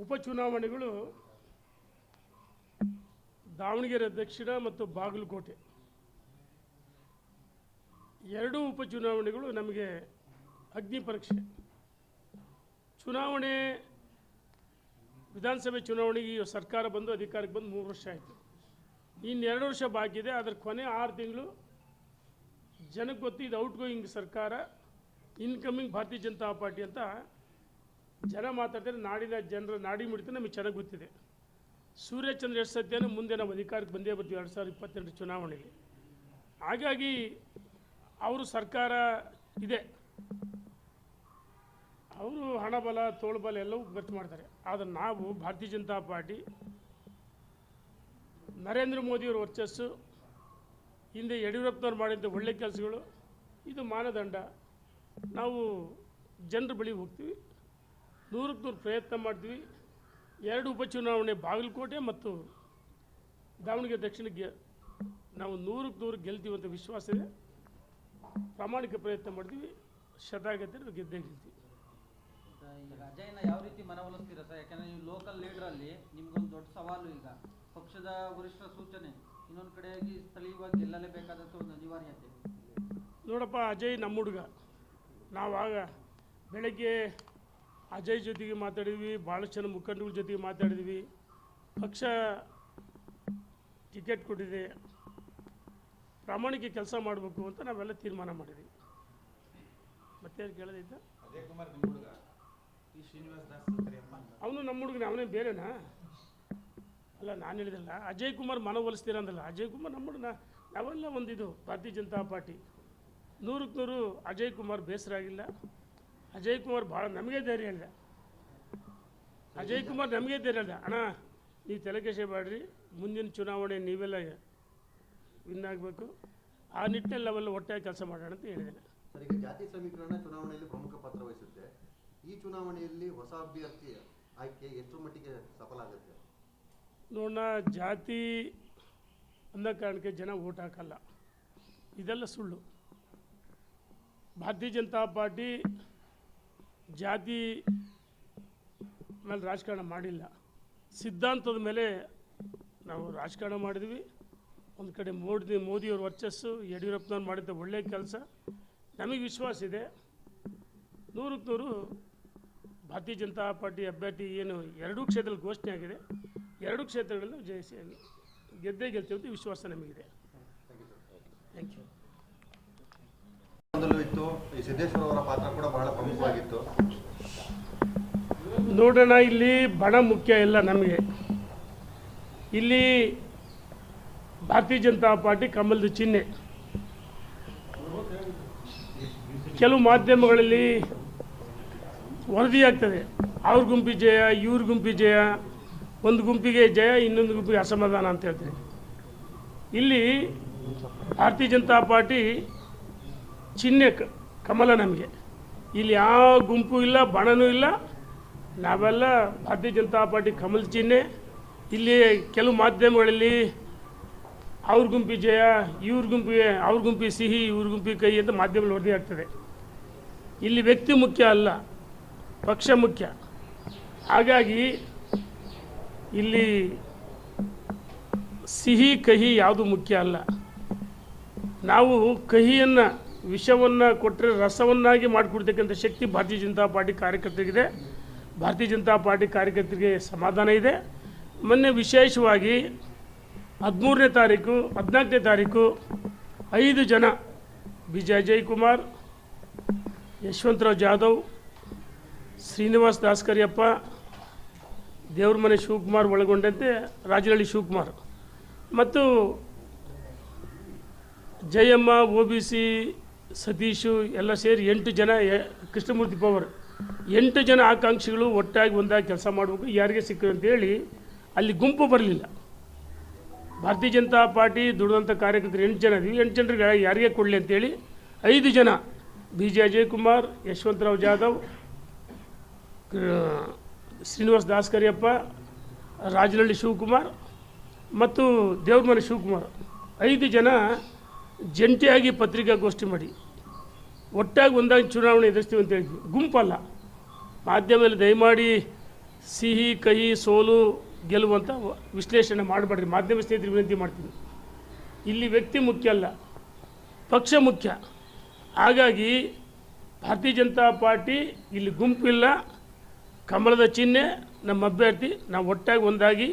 ಉಪಚುನಾವಣೆಗಳು ದಾವಣಗೆರೆ ದಕ್ಷಿಣ ಮತ್ತು ಬಾಗಲಕೋಟೆ ಎರಡೂ ಉಪಚುನಾವಣೆಗಳು ನಮಗೆ ಅಗ್ನಿ ಪರೀಕ್ಷೆ. ಚುನಾವಣೆ ವಿಧಾನಸಭೆ ಚುನಾವಣೆಗೆ ಸರ್ಕಾರ ಬಂದು ಅಧಿಕಾರಕ್ಕೆ ಬಂದು 3 ವರ್ಷ ಆಯಿತು. ಇನ್ನು 2 ವರ್ಷ ಬಾಕಿ ಇದೆ. ಅದರ ಕೊನೆ 6 ತಿಂಗಳು ಜನಕ್ಕೆ ಗೊತ್ತು ಇದು ಔಟ್ ಗೋಯಿಂಗ್ ಸರ್ಕಾರ, ಇನ್ಕಮಿಂಗ್ ಭಾರತೀಯ ಜನತಾ ಪಾರ್ಟಿ ಅಂತ ಜನ ಮಾತಾಡ್ತಾರೆ. ನಾಡಿನ ಜನರ ನಾಡಿ ಮಿಡಿತ ನಮಗೆ ಚೆನ್ನಾಗಿ ಗೊತ್ತಿದೆ. ಸೂರ್ಯಚಂದ್ರ ಎಷ್ಟು ಸತ್ಯನೂ ಮುಂದೆ ನಾವು ಅಧಿಕಾರಕ್ಕೆ ಬಂದೇ ಬರ್ತೀವಿ 2022 ಚುನಾವಣೆಗೆ. ಹಾಗಾಗಿ ಅವರು ಸರ್ಕಾರ ಇದೆ, ಅವರು ಹಣಬಲ ತೋಳ್ಬಲ ಎಲ್ಲವೂ ಖರ್ಚು ಮಾಡ್ತಾರೆ. ಆದರೆ ನಾವು ಭಾರತೀಯ ಜನತಾ ಪಾರ್ಟಿ ನರೇಂದ್ರ ಮೋದಿಯವರ ವರ್ಚಸ್ಸು, ಹಿಂದೆ ಯಡಿಯೂರಪ್ಪನವ್ರು ಮಾಡಿದಂಥ ಒಳ್ಳೆ ಕೆಲಸಗಳು, ಇದು ಮಾನದಂಡ. ನಾವು ಜನರ ಬಳಿ ಹೋಗ್ತೀವಿ, 100ಕ್ಕೆ 100 ಪ್ರಯತ್ನ ಮಾಡ್ತೀವಿ. 2 ಉಪಚುನಾವಣೆ ಬಾಗಲಕೋಟೆ ಮತ್ತು ದಾವಣಗೆರೆ ದಕ್ಷಿಣಕ್ಕೆ ನಾವು 100ಕ್ಕೆ 100 ಗೆಲ್ತೀವಿ ಅಂತ ವಿಶ್ವಾಸ ಇದೆ. ಪ್ರಾಮಾಣಿಕ ಪ್ರಯತ್ನ ಮಾಡ್ತೀವಿ. ಶತಾಗತಿ ಗೆದ್ದೇ ಗೆಲ್ತೀವಿ. ಅಜಯ್ನ ಯಾವ ರೀತಿ ಮನವೊಲಿಸ್ತೀರಾ ಸರ್? ಯಾಕಂದರೆ ನೀವು ಲೋಕಲ್ ಲೀಡ್ರಲ್ಲಿ ನಿಮ್ಗೊಂದು ದೊಡ್ಡ ಸವಾಲು. ಈಗ ಪಕ್ಷದ ವರಿಷ್ಠರ ಸೂಚನೆ, ಇನ್ನೊಂದು ಕಡೆಯಾಗಿ ಸ್ಥಳೀಯವಾಗಿ ಗೆಲ್ಲಲೇಬೇಕಾದಂಥ ಒಂದು ಅನಿವಾರ್ಯತೆ. ನೋಡಪ್ಪ, ಅಜಯ್ ನಮ್ಮ ಹುಡುಗ. ನಾವಾಗ ಬೆಳಗ್ಗೆ ಅಜಯ್ ಜೊತೆಗೆ ಮಾತಾಡಿದ್ವಿ, ಭಾಳಷ್ಟು ಜನ ಮುಖಂಡಗಳ ಜೊತೆಗೆ ಮಾತಾಡಿದ್ವಿ. ಪಕ್ಷ ಟಿಕೆಟ್ ಕೊಟ್ಟಿದೆ, ಪ್ರಾಮಾಣಿಕ ಕೆಲಸ ಮಾಡಬೇಕು ಅಂತ ನಾವೆಲ್ಲ ತೀರ್ಮಾನ ಮಾಡಿದ್ವಿ. ಮತ್ತೇನು ಕೇಳೋದಿದ್ದ? ಅಜಯ್ ಕುಮಾರ್ ನಿಮ್ಮ ಹುಡುಗ, ಈ ಶ್ರೀನಿವಾಸ್ ದಾಸ್ ಅವನು ನಮ್ಮ ಹುಡುಗನ, ಅವನೇ ಬೇರೆನಾ? ಅಲ್ಲ, ನಾನು ಹೇಳಿದಲ್ಲ ಅಜಯ್ ಕುಮಾರ್ ಮನವೊಲಿಸ್ತೀರ ಅಂದಲ್ಲ. ಅಜಯ್ ಕುಮಾರ್ ನಮ್ಮ ಹುಡುಗನ, ನಾವೆಲ್ಲ ಒಂದಿದು ಭಾರತೀಯ ಜನತಾ ಪಾರ್ಟಿ 100ಕ್ಕೆ 100. ಅಜಯ್ ಕುಮಾರ್ ಬೇಸರ ಆಗಿಲ್ಲ. ಅಜಯ್ ಕುಮಾರ್ ಭಾಳ ನಮಗೆ ಧೈರ್ಯ ಹೇಳಿದ. ಅಜಯ್ ಕುಮಾರ್ ನಮಗೆ ಧೈರ್ಯ ಹೇಳಿದ, ಅಣ್ಣ ನೀವು ತಲೆಕೆಸೆ ಬೇಡ್ರಿ, ಮುಂದಿನ ಚುನಾವಣೆ ನೀವೆಲ್ಲ ವಿನ್ ಆಗಬೇಕು, ಆ ನಿಟ್ಟಿನಲ್ಲಿ ನಾವೆಲ್ಲ ಒಟ್ಟಾಗಿ ಕೆಲಸ ಮಾಡೋಣ ಅಂತ ಹೇಳಿದ್ದೇನೆ. ಸರ್, ಈಗ ಜಾತಿ ಸಮೀಕರಣ ಚುನಾವಣೆಯಲ್ಲಿ ಪ್ರಮುಖ ಪಾತ್ರ ವಹಿಸುತ್ತೆ. ಈ ಚುನಾವಣೆಯಲ್ಲಿ ಹೊಸ ಅಭ್ಯರ್ಥಿ ಆಯ್ಕೆ ಎಷ್ಟು ಮಟ್ಟಿಗೆ ಸಫಲ ಆಗುತ್ತೆ? ನೋಡೋಣ, ಜಾತಿ ಅನ್ನೋ ಕಾರಣಕ್ಕೆ ಜನ ಓಟ್ ಹಾಕಲ್ಲ, ಇದೆಲ್ಲ ಸುಳ್ಳು. ಭಾರತೀಯ ಜನತಾ ಪಾರ್ಟಿ ಜಾತಿ ಮೇಲೆ ರಾಜಕಾರಣ ಮಾಡಿಲ್ಲ, ಸಿದ್ಧಾಂತದ ಮೇಲೆ ನಾವು ರಾಜಕಾರಣ ಮಾಡಿದ್ವಿ. ಒಂದು ಕಡೆ ಮೋದಿಯವ್ರ ವರ್ಚಸ್ಸು, ಯಡಿಯೂರಪ್ಪನವ್ರು ಮಾಡಿದ್ದ ಒಳ್ಳೆಯ ಕೆಲಸ, ನಮಗೆ ವಿಶ್ವಾಸ ಇದೆ. 100ಕ್ಕೆ 100 ಭಾರತೀಯ ಜನತಾ ಪಾರ್ಟಿ ಅಭ್ಯರ್ಥಿ ಏನು 2 ಕ್ಷೇತ್ರದಲ್ಲಿ ಘೋಷಣೆ ಆಗಿದೆ, 2 ಕ್ಷೇತ್ರಗಳಲ್ಲಿ ಜಯಿಸಿ ಗೆದ್ದೇ ಗೆಲ್ತೀವಿ ಅಂತ ವಿಶ್ವಾಸ ನಮಗಿದೆ. Thank you. ಇತ್ತು, ಈ ಸಿದ್ದೇಶ್ವರ ಅವರ ಪಾತ್ರ ಕೂಡ ಬಹಳ ಪ್ರಮುಖವಾಗಿತ್ತು. ನೋಡೋಣ, ಇಲ್ಲಿ ಬಣ ಮುಖ್ಯ ಇಲ್ಲ ನಮಗೆ. ಇಲ್ಲಿ ಭಾರತೀಯ ಜನತಾ ಪಾರ್ಟಿ ಕಮಲದ ಚಿಹ್ನೆ. ಕೆಲವು ಮಾಧ್ಯಮಗಳಲ್ಲಿ ವರದಿಯಾಗ್ತದೆ ಅವ್ರ ಗುಂಪಿ ಜಯ, ಇವ್ರ ಗುಂಪಿ ಜಯ, ಒಂದು ಗುಂಪಿಗೆ ಜಯ, ಇನ್ನೊಂದು ಗುಂಪಿಗೆ ಅಸಮಾಧಾನ ಅಂತ ಹೇಳ್ತಾರೆ. ಇಲ್ಲಿ ಭಾರತೀಯ ಜನತಾ ಪಾರ್ಟಿ ಚಿಹ್ನೆ ಕಮಲ ನಮಗೆ. ಇಲ್ಲಿ ಯಾವ ಗುಂಪು ಇಲ್ಲ, ಬಣನೂ ಇಲ್ಲ, ನಾವೆಲ್ಲ ಭಾರತೀಯ ಜನತಾ ಪಾರ್ಟಿ ಕಮಲ ಚಿಹ್ನೆ. ಇಲ್ಲಿ ಕೆಲವು ಮಾಧ್ಯಮಗಳಲ್ಲಿ ಅವ್ರ ಗುಂಪಿ ಜಯ, ಇವ್ರ ಗುಂಪಿಗೆ ಅವ್ರ ಗುಂಪಿ ಸಿಹಿ, ಇವ್ರ ಗುಂಪಿ ಕೈ ಅಂತ ಮಾಧ್ಯಮದಲ್ಲಿ ವರದಿ ಆಗ್ತದೆ. ಇಲ್ಲಿ ವ್ಯಕ್ತಿ ಮುಖ್ಯ ಅಲ್ಲ, ಪಕ್ಷ ಮುಖ್ಯ. ಹಾಗಾಗಿ ಇಲ್ಲಿ ಸಿಹಿ ಕಹಿ ಯಾವುದು ಮುಖ್ಯ ಅಲ್ಲ. ನಾವು ಕಹಿಯನ್ನು, ವಿಷವನ್ನು ಕೊಟ್ಟರೆ ರಸವನ್ನಾಗಿ ಮಾಡಿಕೊಡ್ತಕ್ಕಂಥ ಶಕ್ತಿ ಭಾರತೀಯ ಜನತಾ ಪಾರ್ಟಿ ಕಾರ್ಯಕರ್ತರಿಗಿದೆ. ಭಾರತೀಯ ಜನತಾ ಪಾರ್ಟಿ ಕಾರ್ಯಕರ್ತರಿಗೆ ಸಮಾಧಾನ ಇದೆ. ಮೊನ್ನೆ ವಿಶೇಷವಾಗಿ 13ನೇ ತಾರೀಕು 14ನೇ ತಾರೀಕು 5 ಜನ ಅಜಯ್ ಕುಮಾರ್, ಯಶವಂತರಾವ್ ಜಾಧವ್, ಶ್ರೀನಿವಾಸ್ ದಾಸ್ಕರಿಯಪ್ಪ, ದೇವ್ರಮನೆ ಶಿವಕುಮಾರ್ ಒಳಗೊಂಡಂತೆ ರಾಜನಹಳ್ಳಿ ಶಿವಕುಮಾರ್ ಮತ್ತು ಜಯಮ್ಮ, OBC ಸತೀಶು ಎಲ್ಲ ಸೇರಿ 8 ಜನ, ಕೃಷ್ಣಮೂರ್ತಿ ಪವರ್ 8 ಜನ ಆಕಾಂಕ್ಷಿಗಳು ಒಟ್ಟಾಗಿ ಒಂದಾಗಿ ಕೆಲಸ ಮಾಡಬೇಕು, ಯಾರಿಗೆ ಸಿಕ್ಕರು ಅಂತೇಳಿ ಅಲ್ಲಿ ಗುಂಪು ಬರಲಿಲ್ಲ. ಭಾರತೀಯ ಜನತಾ ಪಾರ್ಟಿ ದುಡಿದಂಥ ಕಾರ್ಯಕರ್ತರು 8 ಜನ ಇದ್ದೀವಿ, 8 ಜನರಿಗೆ ಯಾರಿಗೆ ಕೊಡಲಿ ಅಂತೇಳಿ 5 ಜನ ಅಜಯ್ ಕುಮಾರ್, ಯಶವಂತರಾವ್ ಜಾಧವ್, ಶ್ರೀನಿವಾಸ್ ದಾಸ್ಕರಿಯಪ್ಪ, ರಾಜನಹಳ್ಳಿ ಶಿವಕುಮಾರ್ ಮತ್ತು ದೇವ್ರಮನೆ ಶಿವಕುಮಾರ್ 5 ಜನ ಜಂಟಿಯಾಗಿ ಪತ್ರಿಕಾಗೋಷ್ಠಿ ಮಾಡಿ ಒಟ್ಟಾಗಿ ಒಂದಾಗಿ ಚುನಾವಣೆ ಎದುರಿಸ್ತೀವಿ ಅಂತ ಹೇಳಿದ್ವಿ. ಗುಂಪಲ್ಲ. ಮಾಧ್ಯಮದಲ್ಲಿ ದಯಮಾಡಿ ಸಿಹಿ ಕಹಿ ಸೋಲು ಗೆಲುವಂತ ವಿಶ್ಲೇಷಣೆ ಮಾಡಬೇಡ್ರಿ. ಮಾಧ್ಯಮ ಸ್ನೇಹಿತರಿಗೆ ವಿನಂತಿ ಮಾಡ್ತೀನಿ. ಇಲ್ಲಿ ವ್ಯಕ್ತಿ ಮುಖ್ಯ ಅಲ್ಲ, ಪಕ್ಷ ಮುಖ್ಯ. ಹಾಗಾಗಿ ಭಾರತೀಯ ಜನತಾ ಪಾರ್ಟಿ ಇಲ್ಲಿ ಗುಂಪಿಲ್ಲ, ಕಮಲದ ಚಿಹ್ನೆ ನಮ್ಮ ಅಭ್ಯರ್ಥಿ. ನಾವು ಒಟ್ಟಾಗಿ ಒಂದಾಗಿ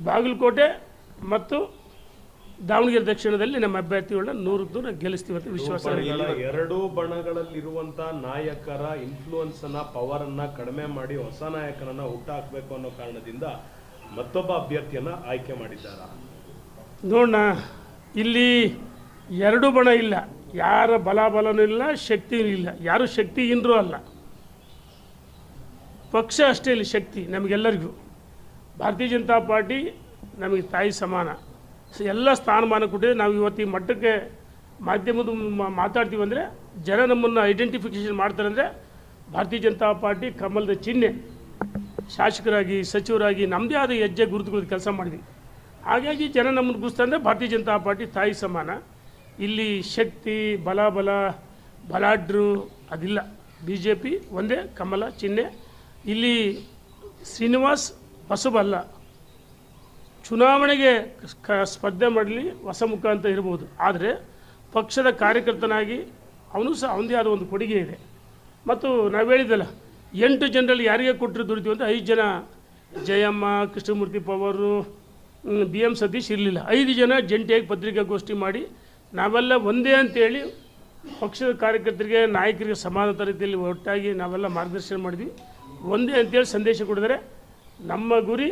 ಬಾಗಲಕೋಟೆ ಮತ್ತು ದಾವಣಗೆರೆ ದಕ್ಷಿಣದಲ್ಲಿ ನಮ್ಮ ಅಭ್ಯರ್ಥಿಗಳನ್ನ 100% ಗೆಲ್ಲಿಸ್ತೀವಿ ಅಂತ ವಿಶ್ವಾಸ. ಎರಡೂ ಬಣಗಳಲ್ಲಿರುವಂತ ನಾಯಕರ ಇನ್ಫ್ಲೂಯೆನ್ಸ್ ಅನ್ನ, ಪವರ್ ಅನ್ನ ಕಡಿಮೆ ಮಾಡಿ ಹೊಸ ನಾಯಕನನ್ನ ಹುಟ್ಟಾಕಬೇಕು ಅನ್ನೋ ಕಾರಣದಿಂದ ಮತ್ತೊಬ್ಬ ಅಭ್ಯರ್ಥಿಯನ್ನ ಆಯ್ಕೆ ಮಾಡಿದ್ದಾರೆ. ನೋಡೋಣ, ಇಲ್ಲಿ ಎರಡು ಬಣ ಇಲ್ಲ, ಯಾರ ಬಲನೂ ಇಲ್ಲ, ಶಕ್ತಿಯೂ ಇಲ್ಲ, ಯಾರು ಶಕ್ತಿಹೀನರೂ ಅಲ್ಲ. ಪಕ್ಷ ಅಷ್ಟೇ ಇಲ್ಲಿ ಶಕ್ತಿ ನಮಗೆಲ್ಲರಿಗೂ. ಭಾರತೀಯ ಜನತಾ ಪಾರ್ಟಿ ನಮಗೆ ತಾಯಿ ಸಮಾನ. ಎಲ್ಲ ಸ್ಥಾನಮಾನ ಕೊಟ್ಟಿದೆ. ನಾವು ಇವತ್ತು ಈ ಮಟ್ಟಕ್ಕೆ ಮಾಧ್ಯಮದ ಮಾತಾಡ್ತೀವಿ ಅಂದರೆ, ಜನ ನಮ್ಮನ್ನು ಐಡೆಂಟಿಫಿಕೇಷನ್ ಮಾಡ್ತಾರೆ ಅಂದರೆ ಭಾರತೀಯ ಜನತಾ ಪಾರ್ಟಿ ಕಮಲದ ಚಿಹ್ನೆ. ಶಾಸಕರಾಗಿ, ಸಚಿವರಾಗಿ ನಮ್ಮದೇ ಆದ ಹೆಜ್ಜೆ ಗುರುತುಗಳು ಕೆಲಸ ಮಾಡಿದ್ವಿ. ಹಾಗಾಗಿ ಜನ ನಮ್ಮನ್ನು ಗುರುಸ್ತಾರೆ ಅಂದರೆ ಭಾರತೀಯ ಜನತಾ ಪಾರ್ಟಿ ತಾಯಿ ಸಮಾನ. ಇಲ್ಲಿ ಶಕ್ತಿ, ಬಲಾಢ್ರು ಅದಿಲ್ಲ. BJP ಒಂದೇ ಕಮಲ ಚಿಹ್ನೆ. ಇಲ್ಲಿ ಶ್ರೀನಿವಾಸ್ ಹೊಸಬಲ್ಲ, ಚುನಾವಣೆಗೆ ಸ್ಪರ್ಧೆ ಮಾಡಲಿ ಹೊಸ ಮುಖ ಅಂತ ಇರ್ಬೋದು. ಆದರೆ ಪಕ್ಷದ ಕಾರ್ಯಕರ್ತನಾಗಿ ಅವನು ಸಹ ಅವನದೇ ಆದ ಒಂದು ಕೊಡುಗೆ ಇದೆ. ಮತ್ತು ನಾವು ಹೇಳಿದ್ದಲ್ಲ, 8 ಜನರಲ್ಲಿ ಯಾರಿಗೆ ಕೊಟ್ಟರು ದುಡಿತೀವಿ ಅಂತ 5 ಜನ, ಜಯಮ್ಮ, ಕೃಷ್ಣಮೂರ್ತಿ ಪವರು, BM ಸತೀಶ್ ಇರಲಿಲ್ಲ. 5 ಜನ ಜಂಟಿಯಾಗಿ ಪತ್ರಿಕಾಗೋಷ್ಠಿ ಮಾಡಿ ನಾವೆಲ್ಲ ಒಂದೇ ಅಂತೇಳಿ ಪಕ್ಷದ ಕಾರ್ಯಕರ್ತರಿಗೆ, ನಾಯಕರಿಗೆ ಸಮಾನತ ರೀತಿಯಲ್ಲಿ ಒಟ್ಟಾಗಿ ನಾವೆಲ್ಲ ಮಾರ್ಗದರ್ಶನ ಮಾಡಿದ್ವಿ. ಒಂದೇ ಅಂತೇಳಿ ಸಂದೇಶ ಕೊಡಿದರೆ ನಮ್ಮ ಗುರಿ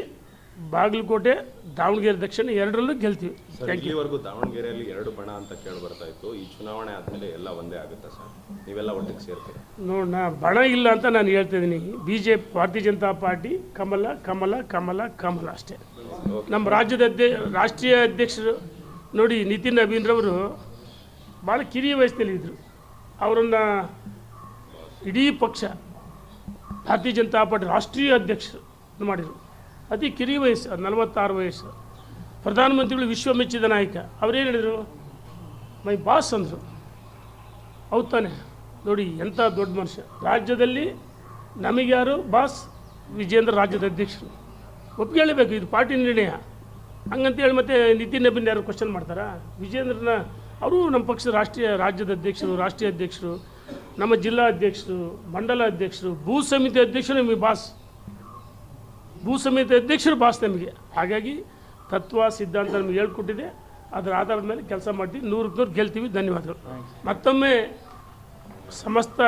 ಬಾಗಲಕೋಟೆ, ದಾವಣಗೆರೆ ದಕ್ಷಿಣ ಎರಡರಲ್ಲೂ ಗೆಲ್ತೀವಿ. ಇಲ್ಲಿವರೆಗೂ ದಾವಣಗೆರೆಯಲ್ಲಿ 2 ಬಣ ಅಂತ ಕೇಳಿ ಬರ್ತಾ ಇತ್ತು. ಈ ಚುನಾವಣೆ ಆದಮೇಲೆ ಎಲ್ಲ ಒಂದೇ ಆಗುತ್ತಾ ಸರ್? ನೀವೆಲ್ಲ ಒಟ್ಟಿಗೆ ಸೇರ್ತೀರಾ? ನೋಡೋಣ, ಬಣ ಇಲ್ಲ ಅಂತ ನಾನು ಹೇಳ್ತಿದ್ದೀನಿ. BJP ಭಾರತೀಯ ಜನತಾ ಪಾರ್ಟಿ ಕಮಲ ಕಮಲ ಕಮಲ ಕಮಲ ಅಷ್ಟೇ. ನಮ್ಮ ರಾಷ್ಟ್ರೀಯ ಅಧ್ಯಕ್ಷರು ನೋಡಿ, ನಿತಿನ್ ನವೀನ್ರವರು ಭಾಳ ಕಿರಿಯ ವಯಸ್ಸಿನಲ್ಲಿ ಇದ್ದರು. ಅವರನ್ನು ಇಡೀ ಪಕ್ಷ ಭಾರತೀಯ ಜನತಾ ಪಾರ್ಟಿ ರಾಷ್ಟ್ರೀಯ ಅಧ್ಯಕ್ಷರು ಮಾಡಿದರು. ಅತಿ ಕಿರಿಯ ವಯಸ್ಸು, 46 ವಯಸ್ಸು. ಪ್ರಧಾನಮಂತ್ರಿಗಳು ವಿಶ್ವ ಮೆಚ್ಚಿದ ನಾಯಕ. ಅವರೇನು ಹೇಳಿದರು? ಮೈ ಬಾಸ್ ಅಂದರು. ಹೌದು ತಾನೆ? ನೋಡಿ ಎಂಥ ದೊಡ್ಡ ಮನುಷ್ಯ. ರಾಜ್ಯದಲ್ಲಿ ನಮಗೆ ಯಾರು ಬಾಸ್? ವಿಜೇಂದ್ರ ರಾಜ್ಯದ ಅಧ್ಯಕ್ಷರು. ಒಪ್ಪಿಗೆ ಹೇಳಬೇಕು, ಇದು ಪಾರ್ಟಿ ನಿರ್ಣಯ. ಹಂಗಂತೇಳಿ ಮತ್ತೆ ನಿತಿನ್ ನಬೀನ್ ಯಾರು ಕ್ವಶನ್ ಮಾಡ್ತಾರಾ? ವಿಜೇಂದ್ರನ ಅವರು ನಮ್ಮ ಪಕ್ಷದ ರಾಜ್ಯದ ಅಧ್ಯಕ್ಷರು, ರಾಷ್ಟ್ರೀಯ ಅಧ್ಯಕ್ಷರು, ನಮ್ಮ ಜಿಲ್ಲಾ ಅಧ್ಯಕ್ಷರು, ಮಂಡಲ ಅಧ್ಯಕ್ಷರು, ಭೂ ಸಮಿತಿ ಅಧ್ಯಕ್ಷರು ನಮಗೆ ಬಾಸ್. ಭೂ ಸಮಿತಿ ಅಧ್ಯಕ್ಷರು ಬಾಸ್ ನಮಗೆ. ಹಾಗಾಗಿ ತತ್ವ ಸಿದ್ಧಾಂತ ನಮಗೆ ಹೇಳ್ಕೊಟ್ಟಿದೆ. ಅದರ ಆಧಾರದ ಮೇಲೆ ಕೆಲಸ ಮಾಡ್ತೀವಿ. 100% ಗೆಲ್ತೀವಿ. ಧನ್ಯವಾದಗಳು. ಮತ್ತೊಮ್ಮೆ ಸಮಸ್ತ